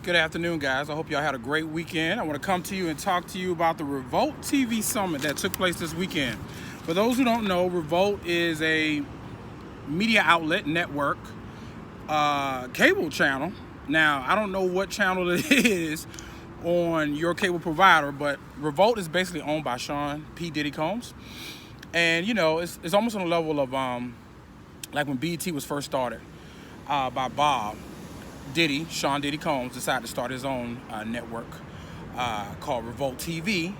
Good afternoon, guys. I hope y'all had a great weekend. I want to come to you and talk to you about the Revolt TV Summit that took place this weekend. For those who don't know, Revolt is a media outlet network, cable channel. Now, I don't know what channel it is on your cable provider, but Revolt is basically owned by Sean P. Diddy Combs. And, you know, it's almost on the level of like when BET was first started by Bob Diddy. Sean Diddy Combs decided to start his own network called Revolt TV.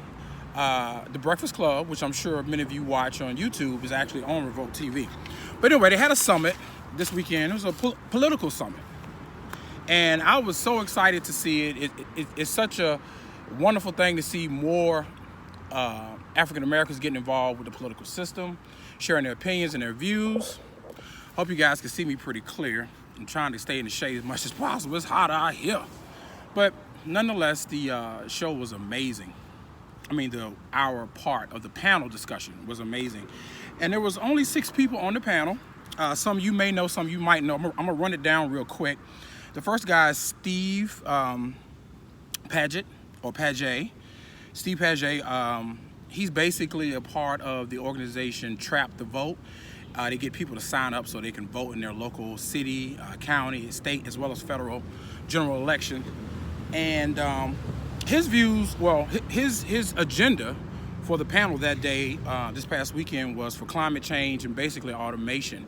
The Breakfast Club, which I'm sure many of you watch on YouTube, is actually on Revolt TV. But anyway, they had a summit this weekend. It was a political summit. And I was so excited to see it. It's such a wonderful thing to see more African Americans getting involved with the political system, sharing their opinions and their views. Hope you guys can see me pretty clear. I'm trying to stay in the shade as much as possible. It's hot out here. But nonetheless, the show was amazing. I mean, our part of the panel discussion was amazing. And there was only 6 people on the panel. Some you may know, some you might know. I'm gonna run it down real quick. The first guy is Steve Paget, or Paget. Steve Paget, he's basically a part of the organization Trap the Vote. They get people to sign up so they can vote in their local city, county, state, as well as federal general election. And his views, well, his agenda for the panel that day, this past weekend, was for climate change and basically automation.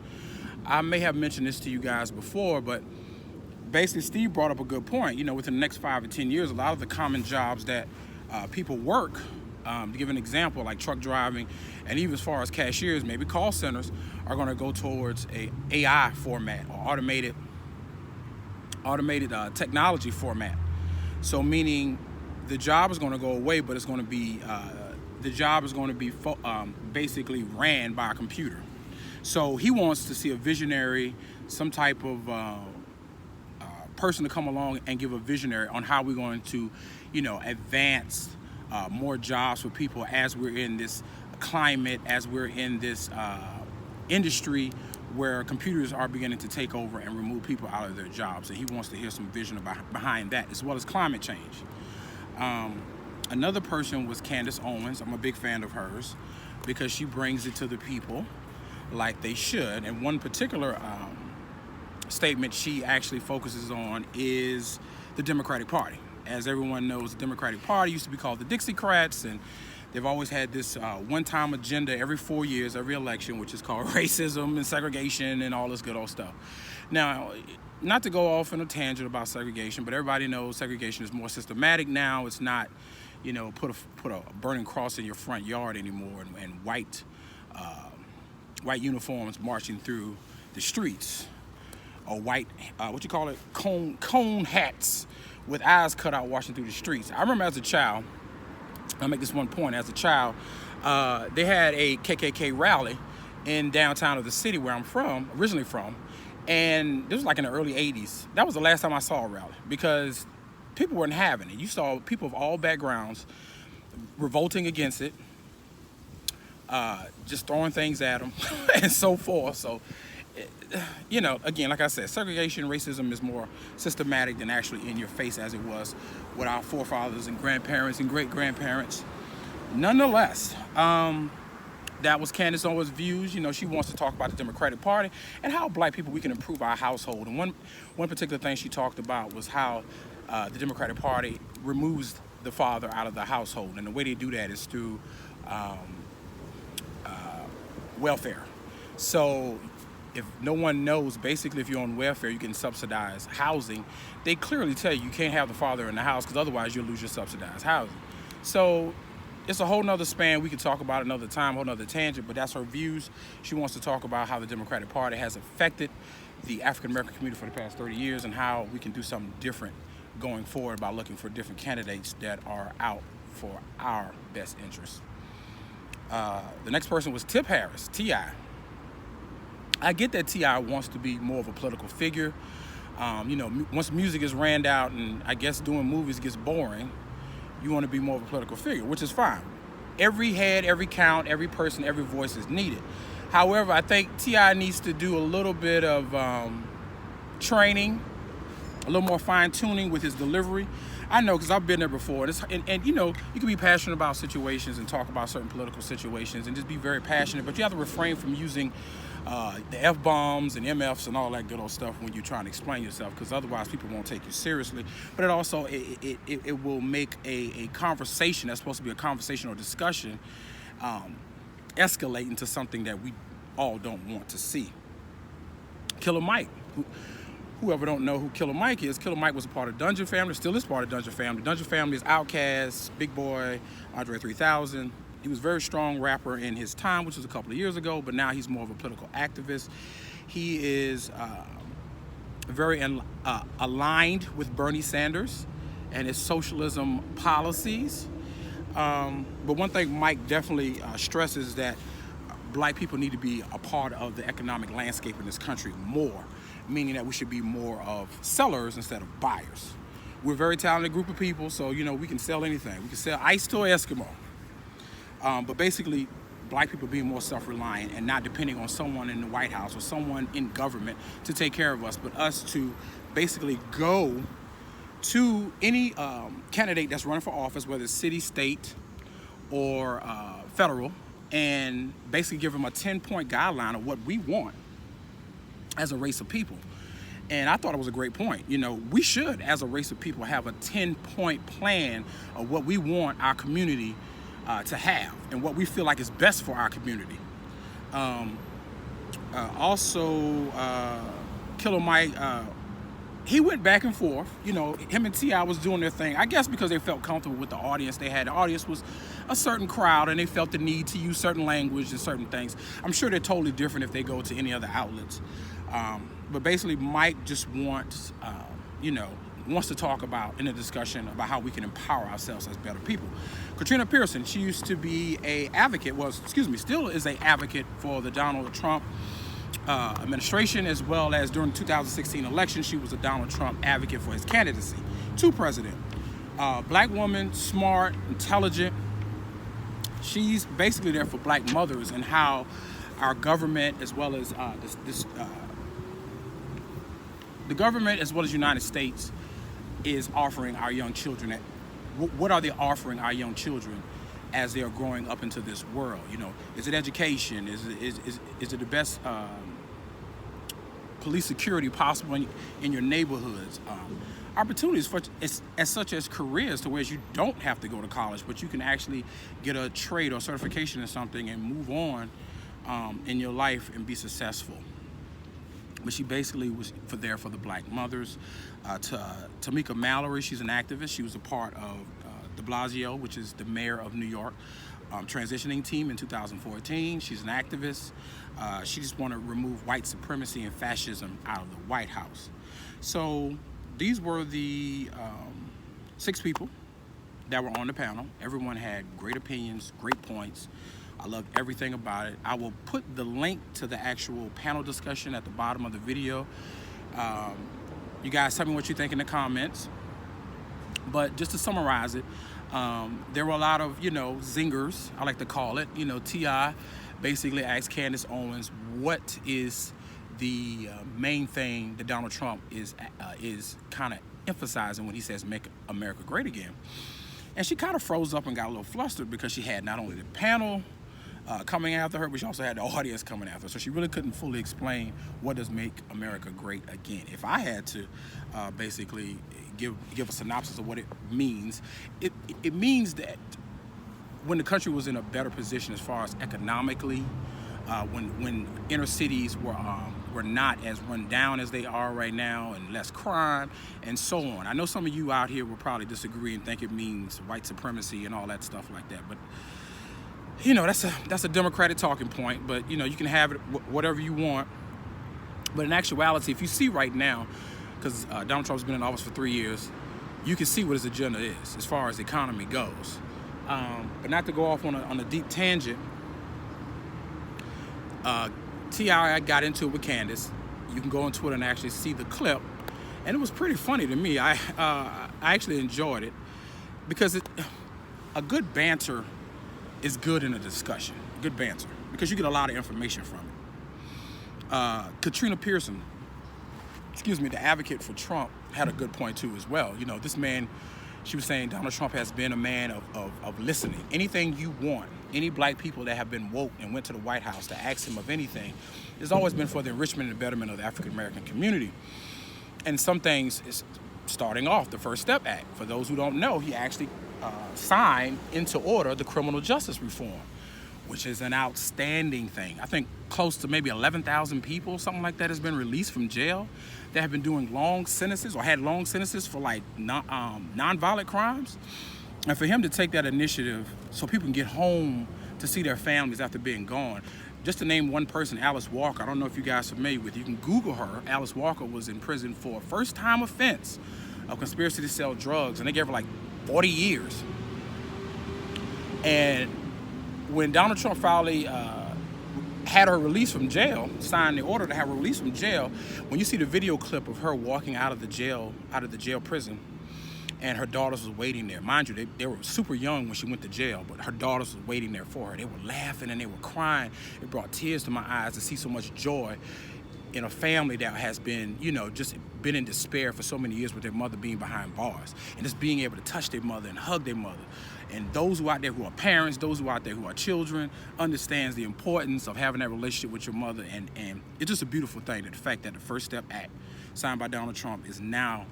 I may have mentioned this to you guys before, but basically Steve brought up a good point. You know, within the next 5 to 10 years, a lot of the common jobs that people work, to give an example, like truck driving, and even as far as cashiers, maybe call centers, are going to go towards a AI format or automated technology format. So meaning the job is going to go away, but it's going to be basically ran by a computer. So he wants to see a visionary, some type of person to come along and give a visionary on how we're going to, you know, advance more jobs for people as we're in this climate, as we're in this industry where computers are beginning to take over and remove people out of their jobs. And he wants to hear some vision behind that, as well as climate change. Another person was Candace Owens. I'm a big fan of hers because she brings it to the people like they should. And one particular statement she actually focuses on is the Democratic Party. As everyone knows, the Democratic Party used to be called the Dixiecrats, and they've always had this one-time agenda every 4 years, every election, which is called racism and segregation and all this good old stuff. Now, not to go off on a tangent about segregation, but everybody knows segregation is more systematic now. It's not, you know, put a burning cross in your front yard anymore and white uniforms marching through the streets, or white, cone hats with eyes cut out walking through the streets. I remember as a child, I'll make this one point, as a child, they had a KKK rally in downtown of the city where I'm originally from, and this was like in the early 80s. That was the last time I saw a rally because people weren't having it. You saw people of all backgrounds revolting against it, just throwing things at them and so forth. So, you know, again, like I said, segregation, racism is more systematic than actually in your face as it was with our forefathers and grandparents and great-grandparents. Nonetheless, that was Candace Owens' views. You know, she wants to talk about the Democratic Party and how black people, we can improve our household. And one particular thing she talked about was how the Democratic Party removes the father out of the household. And the way they do that is through welfare. So if no one knows, basically if you're on welfare, you can subsidize housing. They clearly tell you can't have the father in the house because otherwise you'll lose your subsidized housing. So it's a whole nother span. We can talk about it another time, whole nother tangent, but that's her views. She wants to talk about how the Democratic Party has affected the African American community for the past 30 years and how we can do something different going forward by looking for different candidates that are out for our best interests. The next person was Tip Harris, T.I. I get that T.I. wants to be more of a political figure. You know, once music is ran out and I guess doing movies gets boring, you want to be more of a political figure, which is fine. Every head, every count, every person, every voice is needed. However, I think T.I. needs to do a little bit of training a little more fine tuning with his delivery. I know, because I've been there before. And you know, you can be passionate about situations and talk about certain political situations and just be very passionate, but you have to refrain from using the F-bombs and MFs and all that good old stuff when you're trying to explain yourself, because otherwise people won't take you seriously. But it also, it will make a conversation that's supposed to be a conversation or discussion escalate into something that we all don't want to see. Killer Mike. Whoever don't know who Killer Mike is, Killer Mike was a part of Dungeon Family, still is part of Dungeon Family. Dungeon Family is Outkast, Big Boy, Andre 3000. He was a very strong rapper in his time, which was a couple of years ago, but now he's more of a political activist. He is very aligned with Bernie Sanders and his socialism policies. But one thing Mike definitely stresses is that black people need to be a part of the economic landscape in this country more, meaning that we should be more of sellers instead of buyers. We're a very talented group of people, so you know, we can sell anything. We can sell ice to an Eskimo. But basically, black people being more self-reliant and not depending on someone in the White House or someone in government to take care of us, but us to basically go to any candidate that's running for office, whether it's city, state, or federal, and basically give them a 10-point guideline of what we want as a race of people. And I thought it was a great point. You know, we should, as a race of people, have a 10-point plan of what we want our community to have and what we feel like is best for our community. Killer Mike, he went back and forth. You know, him and T.I. was doing their thing, I guess because they felt comfortable with the audience they had. The audience was a certain crowd and they felt the need to use certain language and certain things. I'm sure they're totally different if they go to any other outlets. But basically, Mike just wants, wants to talk about in a discussion about how we can empower ourselves as better people. Katrina Pearson, she used to be a advocate, still is a advocate for the Donald Trump administration, as well as during the 2016 election, she was a Donald Trump advocate for his candidacy to president. Black woman, smart, intelligent. She's basically there for black mothers and how our government, as well as the government, as well as the United States, is offering our young children. What are they offering our young children as they are growing up into this world? You know, is it education? Is it the best police security possible in your neighborhoods? Opportunities such as careers, to where you don't have to go to college, but you can actually get a trade or certification in something and move on in your life and be successful. But she basically was there for the black mothers. Tamika Mallory, she's an activist. She was a part of de Blasio, which is the mayor of New York, transitioning team in 2014. She's an activist. She just want to remove white supremacy and fascism out of the White House. So these were the 6 people that were on the panel. Everyone had great opinions, great points. I loved everything about it. I will put the link to the actual panel discussion at the bottom of the video. You guys tell me what you think in the comments. But just to summarize it, there were a lot of, zingers, I like to call it. T.I. basically asked Candace Owens, what is the main thing that Donald Trump is kind of emphasizing when he says make America great again. And she kind of froze up and got a little flustered because she had not only the panel coming after her, but she also had the audience coming after her. So she really couldn't fully explain what does make America great again. If I had to basically give a synopsis of what it means, it means that when the country was in a better position as far as economically, when inner cities were not as run down as they are right now, and less crime and so on. I know some of you out here will probably disagree and think it means white supremacy and all that stuff like that, but that's a Democratic talking point. But you can have it whatever you want. But in actuality, if you see right now, because Donald Trump's been in office for 3 years, you can see what his agenda is as far as the economy goes. But not to go off on a deep tangent, T.I. got into it with Candace. You can go on Twitter and actually see the clip, and it was pretty funny to me. I actually enjoyed it because a good banter is good in a discussion. Good banter, because you get a lot of information from it. Katrina Pearson, the advocate for Trump had a good point too as well. You know, this man, she was saying Donald Trump has been a man of listening. Anything you want, any black people that have been woke and went to the White House to ask him of anything, it's always been for the enrichment and betterment of the African American community. And some things is starting off the First Step Act. For those who don't know, he actually signed into order the criminal justice reform, which is an outstanding thing. I think close to maybe 11,000 people, something like that, has been released from jail that have been doing long sentences or had long sentences for like non-violent crimes. And for him to take that initiative so people can get home to see their families after being gone. Just to name one person, Alice Walker, I don't know if you guys are familiar with, you can Google her. Alice Walker was in prison for a first-time offense of conspiracy to sell drugs, and they gave her like 40 years. And when Donald Trump finally had her released from jail, signed the order to have her released from jail, when you see the video clip of her walking out of the jail prison, and her daughters was waiting there. Mind you, they were super young when she went to jail, but her daughters was waiting there for her. They were laughing and they were crying. It brought tears to my eyes to see so much joy in a family that has been, you know, just been in despair for so many years with their mother being behind bars, and just being able to touch their mother and hug their mother. And those who out there who are parents, those who out there who are children, understands the importance of having that relationship with your mother. And it's just a beautiful thing, that the fact that the First Step Act signed by Donald Trump is now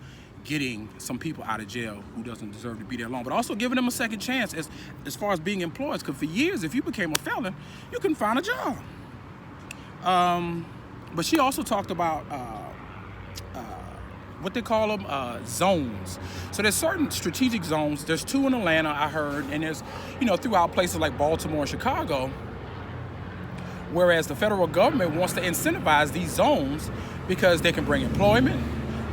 getting some people out of jail who doesn't deserve to be there long, but also giving them a second chance as far as being employed. Because for years, if you became a felon, you couldn't find a job. But she also talked about what they call them, zones. So there's certain strategic zones. There's 2 in Atlanta, I heard, and there's, you know, throughout places like Baltimore and Chicago, whereas the federal government wants to incentivize these zones because they can bring employment,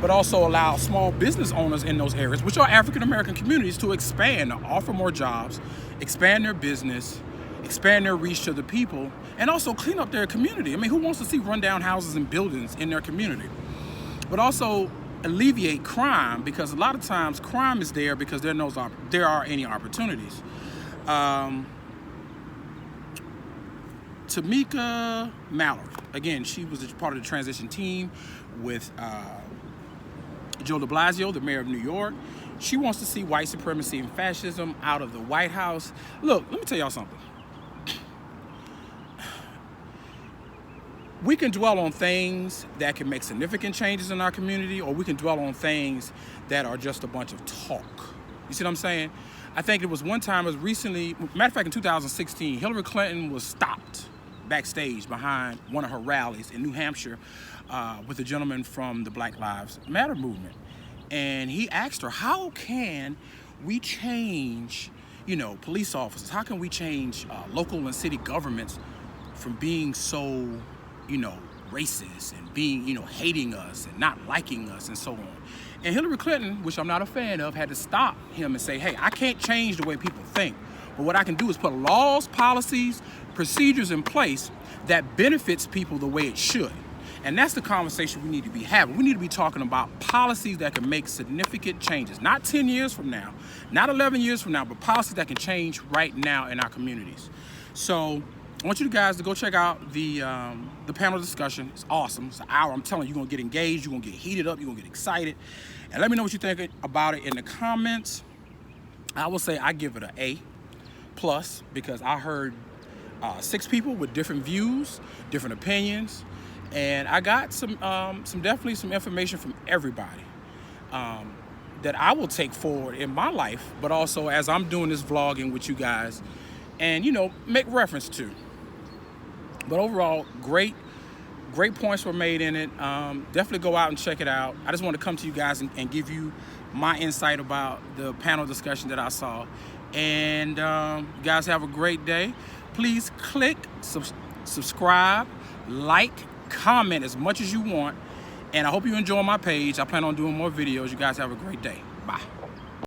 but also allow small business owners in those areas, which are African American communities, to expand, to offer more jobs, expand their business, expand their reach to the people, and also clean up their community. I mean, who wants to see rundown houses and buildings in their community? But also alleviate crime, because a lot of times crime is there because there are any opportunities. Tamika Mallory, again, she was part of the transition team with Joe de Blasio, the mayor of New York. She wants to see white supremacy and fascism out of the White House. Look, let me tell y'all something. We can dwell on things that can make significant changes in our community, or we can dwell on things that are just a bunch of talk. You see what I'm saying? I think it was one time, as recently, matter of fact, in 2016, Hillary Clinton was stopped backstage behind one of her rallies in New Hampshire with a gentleman from the Black Lives Matter movement. And he asked her, how can we change, you know, police officers? How can we change local and city governments from being so, you know, racist and being, you know, hating us and not liking us and so on? And Hillary Clinton, which I'm not a fan of, had to stop him and say, hey, I can't change the way people think, but what I can do is put laws, policies, procedures in place that benefits people the way it should. And that's the conversation we need to be having. We need to be talking about policies that can make significant changes, not 10 years from now, not 11 years from now, but policies that can change right now in our communities. So I want you guys to go check out the panel discussion. It's awesome. It's an hour. I'm telling you, you're going to get engaged. You're going to get heated up. You're going to get excited. And let me know what you think about it in the comments. I will say I give it an A+, because I heard 6 people with different views, different opinions. And I got definitely some information from everybody that I will take forward in my life, but also as I'm doing this vlogging with you guys, and, you know, make reference to. But overall, great points were made in it. Definitely go out and check it out. I just want to come to you guys and give you my insight about the panel discussion that I saw. And you guys have a great day. Please click subscribe, like, comment as much as you want, and I hope you enjoy my page. I plan on doing more videos. You guys have a great day. Bye.